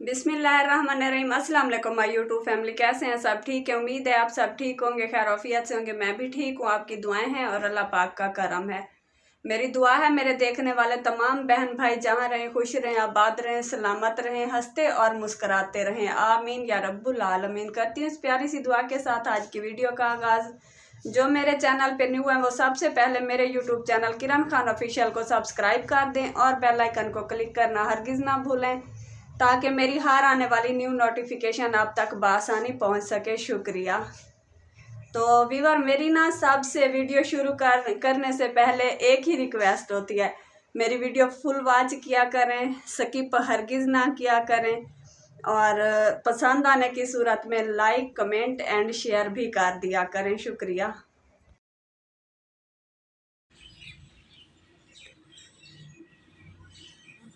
बिस्मिल्लाहिर्रहमानिर्रहीम। अस्सलाम वालेकुम माय यूट्यूब फैमिली, कैसे हैं सब? ठीक है, उम्मीद है आप सब ठीक होंगे, खैर आफियत से होंगे। मैं भी ठीक हूँ, आपकी दुआएं हैं और अल्लाह पाक का करम है। मेरी दुआ है मेरे देखने वाले तमाम बहन भाई जहाँ रहें खुश रहें, आबाद रहें, सलामत रहें, हंसते और मुस्कुराते रहें, आमीन या रब्बुल आलमीन। करती हूँ इस प्यारी सी दुआ के साथ आज की वीडियो का आगाज़। जो मेरे चैनल पे न्यू है वो सबसे पहले मेरे यूट्यूब चैनल किरण खान ऑफिशियल को सब्सक्राइब कर दें और बेल आइकन को क्लिक करना हरगिज़ ना भूलें, ताकि मेरी हर आने वाली न्यू नोटिफिकेशन आप तक बआसानी पहुंच सके। शुक्रिया। तो व्यूअर, मेरी ना सबसे वीडियो शुरू करने से पहले एक ही रिक्वेस्ट होती है, मेरी वीडियो फुल वॉच किया करें, स्किप हरगिज़ ना किया करें और पसंद आने की सूरत में लाइक कमेंट एंड शेयर भी कर दिया करें। शुक्रिया।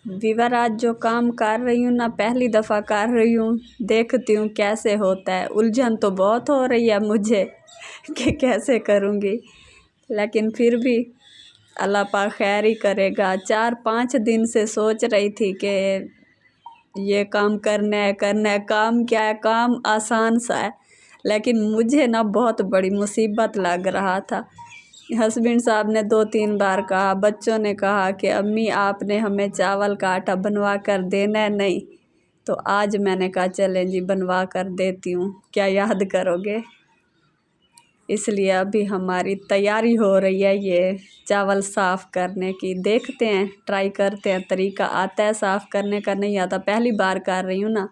व्यूअर, आज जो काम कर रही हूँ ना, पहली दफ़ा कर रही हूँ, देखती हूँ कैसे होता है। उलझन तो बहुत हो रही है मुझे कि कैसे करूँगी, लेकिन फिर भी अल्लाह पाक खैर ही करेगा। 4-5 दिन से सोच रही थी कि ये काम करना है। काम क्या है, काम आसान सा है, लेकिन मुझे ना बहुत बड़ी मुसीबत लग रहा था। हस्बैंड साहब ने 2-3 बार कहा, बच्चों ने कहा कि अम्मी आपने हमें चावल का आटा बनवा कर देना है। नहीं तो आज मैंने कहा चलें जी, बनवा कर देती हूँ, क्या याद करोगे। इसलिए अभी हमारी तैयारी हो रही है ये चावल साफ़ करने की। देखते हैं, ट्राई करते हैं, तरीका आता है साफ़ करने का, नहीं आता, पहली बार कर रही हूँ ना।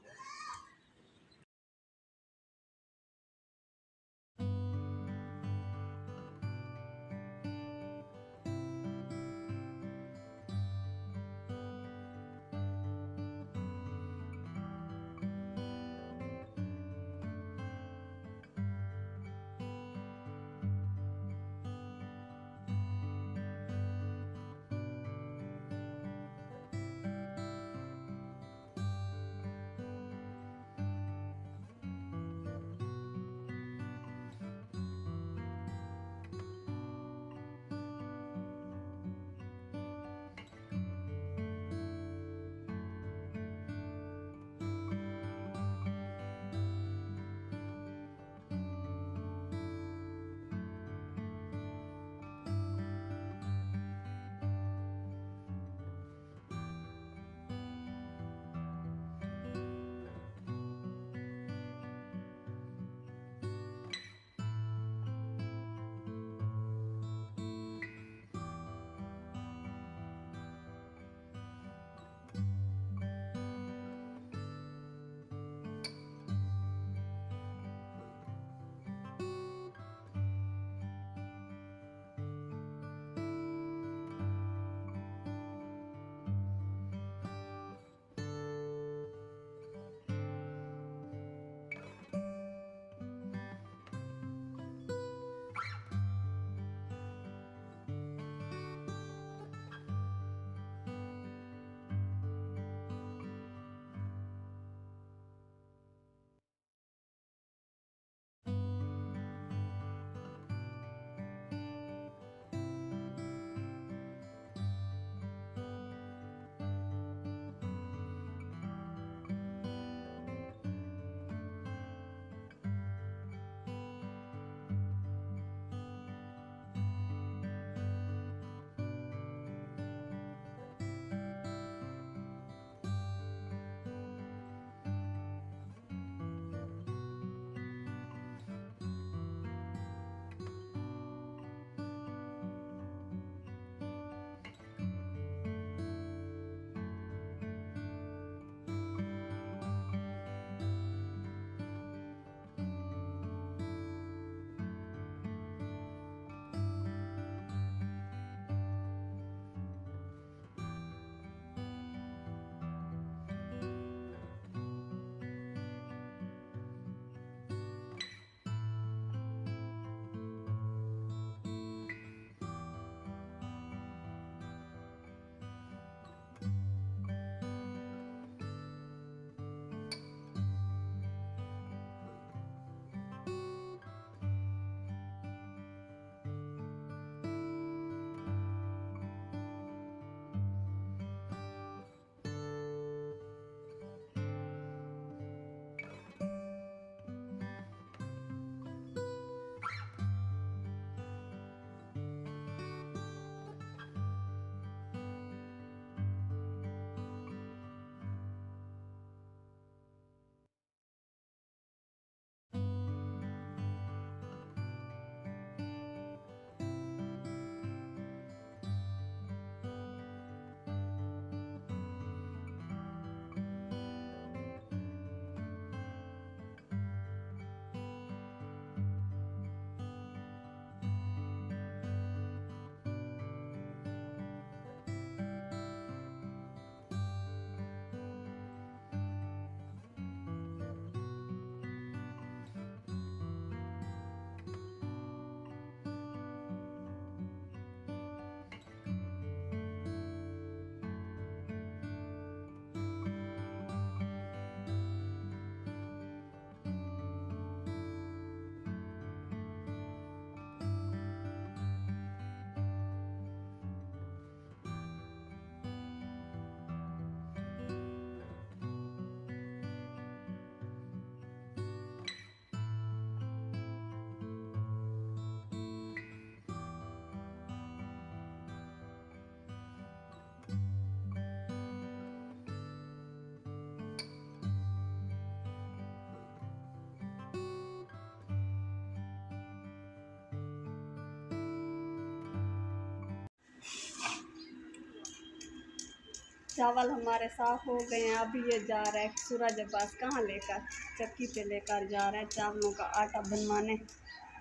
चावल हमारे साफ़ हो गए हैं। अभी ये जा रहा है सूरज अब्बास कहाँ लेकर, चक्की पे लेकर जा रहा है चावलों का आटा बनवाने।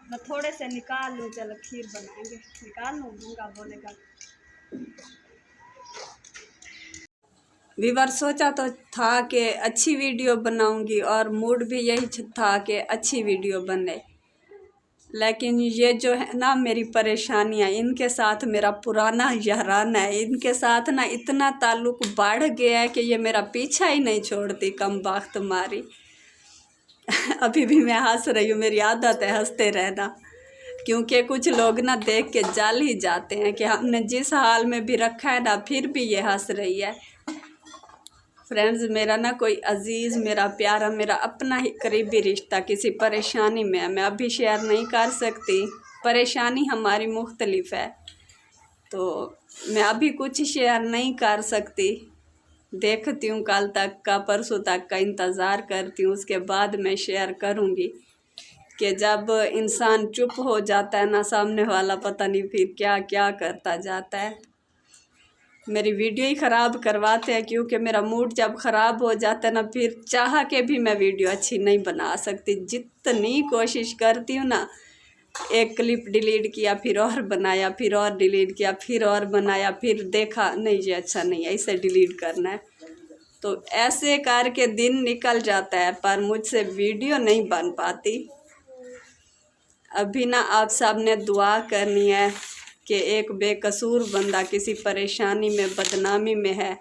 मैं थोड़े से निकाल लूँ, चलो खीर बनाएंगे। निकाल लूँ, दूंगा बोलेगा। वीवर सोचा तो था कि अच्छी वीडियो बनाऊंगी और मूड भी यही था कि अच्छी वीडियो बने, लेकिन ये जो है ना मेरी परेशानियाँ, इनके साथ मेरा पुराना याराना है। इनके साथ ना इतना ताल्लुक़ बढ़ गया है कि ये मेरा पीछा ही नहीं छोड़ती, कम वक्त मारी। अभी भी मैं हंस रही हूँ, मेरी आदत है हंसते रहना, क्योंकि कुछ लोग ना देख के जल ही जाते हैं कि हमने जिस हाल में भी रखा है ना, फिर भी ये हंस रही है। फ्रेंड्स, मेरा ना कोई अजीज़, मेरा प्यारा, मेरा अपना ही करीबी रिश्ता किसी परेशानी में है। मैं अभी शेयर नहीं कर सकती, परेशानी हमारी मुख्तलिफ है, तो मैं अभी कुछ शेयर नहीं कर सकती। देखती हूँ, कल तक का, परसों तक का इंतज़ार करती हूँ, उसके बाद मैं शेयर करूँगी। कि जब इंसान चुप हो जाता है ना, सामने वाला पता नहीं फिर क्या क्या करता जाता है। मेरी वीडियो ही ख़राब करवाते हैं, क्योंकि मेरा मूड जब ख़राब हो जाता है ना, फिर चाह के भी मैं वीडियो अच्छी नहीं बना सकती। जितनी कोशिश करती हूँ ना, एक क्लिप डिलीट किया, फिर और बनाया, फिर और डिलीट किया, फिर और बनाया, फिर देखा नहीं ये अच्छा नहीं है, इसे डिलीट करना है, तो ऐसे करके दिन निकल जाता है, पर मुझसे वीडियो नहीं बन पाती। अभी ना आप सब ने दुआ करनी है कि एक बेकसूर बंदा किसी परेशानी में, बदनामी में है,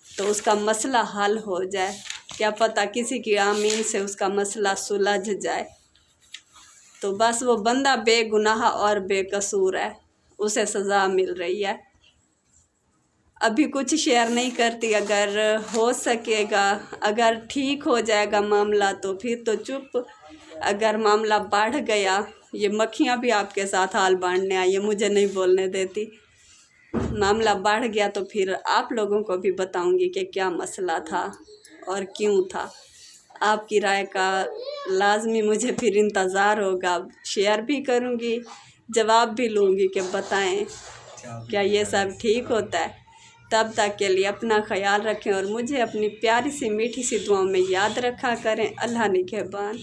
तो उसका मसला हल हो जाए। क्या पता किसी की आमीन से उसका मसला सुलझ जाए। तो बस वो बंदा बेगुनाह और बेकसूर है, उसे सज़ा मिल रही है। अभी कुछ शेयर नहीं करती, अगर हो सकेगा, अगर ठीक हो जाएगा मामला तो फिर तो चुप। अगर मामला बढ़ गया, ये मक्खियाँ भी आपके साथ हाल बांटने आई, ये मुझे नहीं बोलने देती। मामला बढ़ गया तो फिर आप लोगों को भी बताऊंगी कि क्या मसला था और क्यों था। आपकी राय का लाजमी मुझे फिर इंतज़ार होगा। शेयर भी करूंगी, जवाब भी लूँगी कि बताएं क्या ये सब ठीक होता है। तब तक के लिए अपना ख्याल रखें और मुझे अपनी प्यारी सी मीठी सी दुआओं में याद रखा करें। अल्लाह निगहबान।